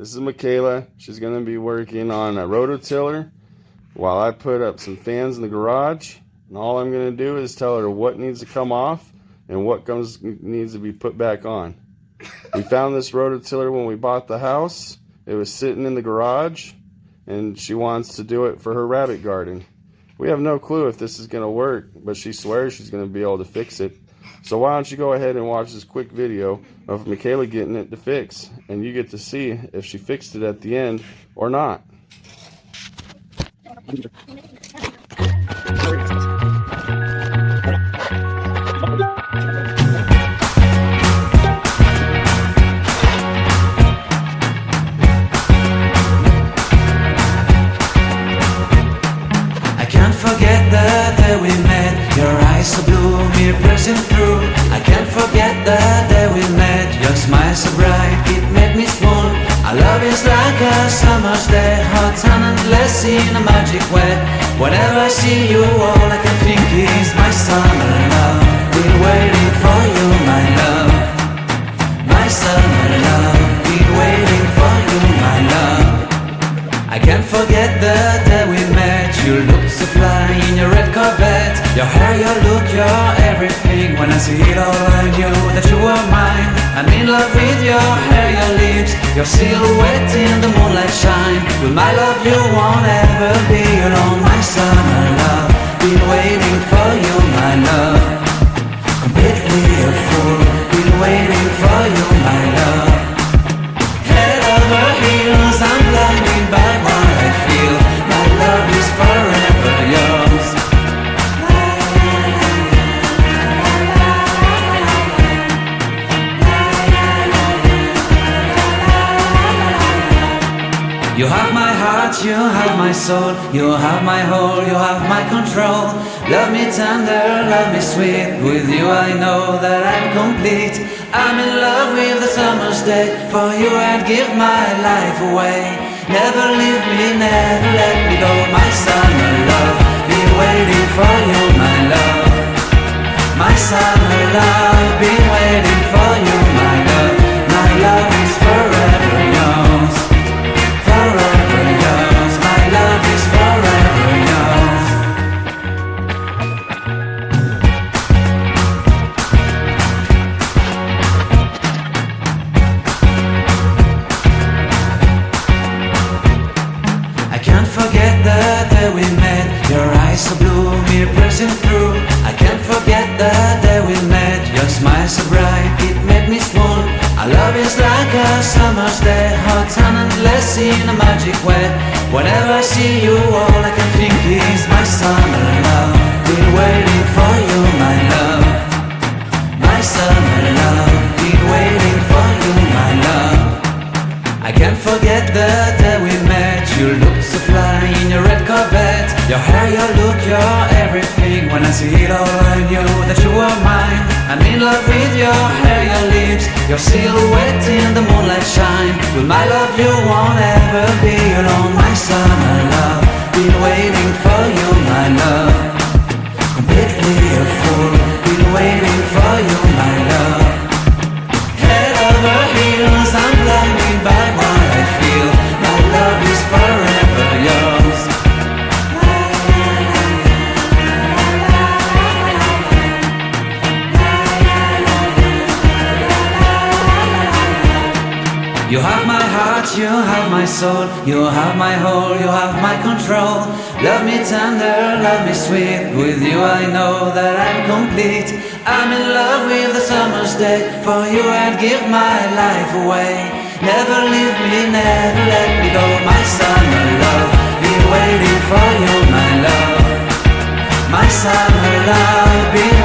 This is Makayla. She's going to be working on a rototiller while I put up some fans in the garage. And all I'm going to do is tell her what needs to come off and what needs to be put back on. We found this rototiller when we bought the house. It was sitting in the garage, and she wants to do it for her rabbit garden. We have no clue if this is going to work, but she swears she's going to be able to fix it. So why don't you go ahead and watch this quick video of Makayla getting it to fix, and you get to see if she fixed it at the end or not. I can't forget the day we met. Your eyes so blue, me piercing through. I can't forget the day we met. Your smile so bright, it made me swoon. Our love is like a summer's day, hot and endless in a magic way. Whenever I see you, all I can think is my summer love. Been waiting for you, my love. My summer love. Been waiting for you, my love. I can't forget the day we met. You looked so fly in your red Corvette. Your hair, your look, your everything. When I see it all, I knew that you were mine. I'm in love with your hair, your lips, your silhouette in the moonlight shine. With my love you won't ever be alone. My summer love, been waiting for you, my love. Completely a fool, been waiting for you, my love. Head over heels, I'm blinded by what I feel. My love is forever yours. You have my heart, you have my soul, you have my whole, you have my control. Love me tender, love me sweet. With you I know that I'm complete. I'm in love with the summer's day. For you I'd give my life away. Never leave me, never let me go. My summer love, been waiting for you, my love. My summer love, been waiting for you, my love. My love is forever yours. Forever yours, my love is forever yours. I can't forget the day we met. Your eyes so blue, me piercing through. I can't forget the day we met. Your smile so bright, it made me swoon. Our love is like a summer's day, hot and endless in a magic way. Whenever I see you, all I can think is my summer love. Been waiting for you, my love. My summer love. Been waiting for you, my love. I can't forget the day we met. You looked so fly in your red Corvette. Your hair, your look, your everything. When I see it all, I knew that you were mine. I'm in love with your hair, your lips, your silhouette in the moonlight shine. With my love you won't ever be alone. My summer love, been waiting for you, my love. Completely a fool, been waiting for you, my love. Head over heels, I'm blinded by what I feel. My love is forever yours. You have my heart, you have my soul, you have my whole, you have my control. Love me tender, love me sweet. With you I know that I'm complete. I'm in love with the summer's day. For you I'd give my life away. Never leave me, never let me go. My summer love, been waiting for you, my love. My summer love, been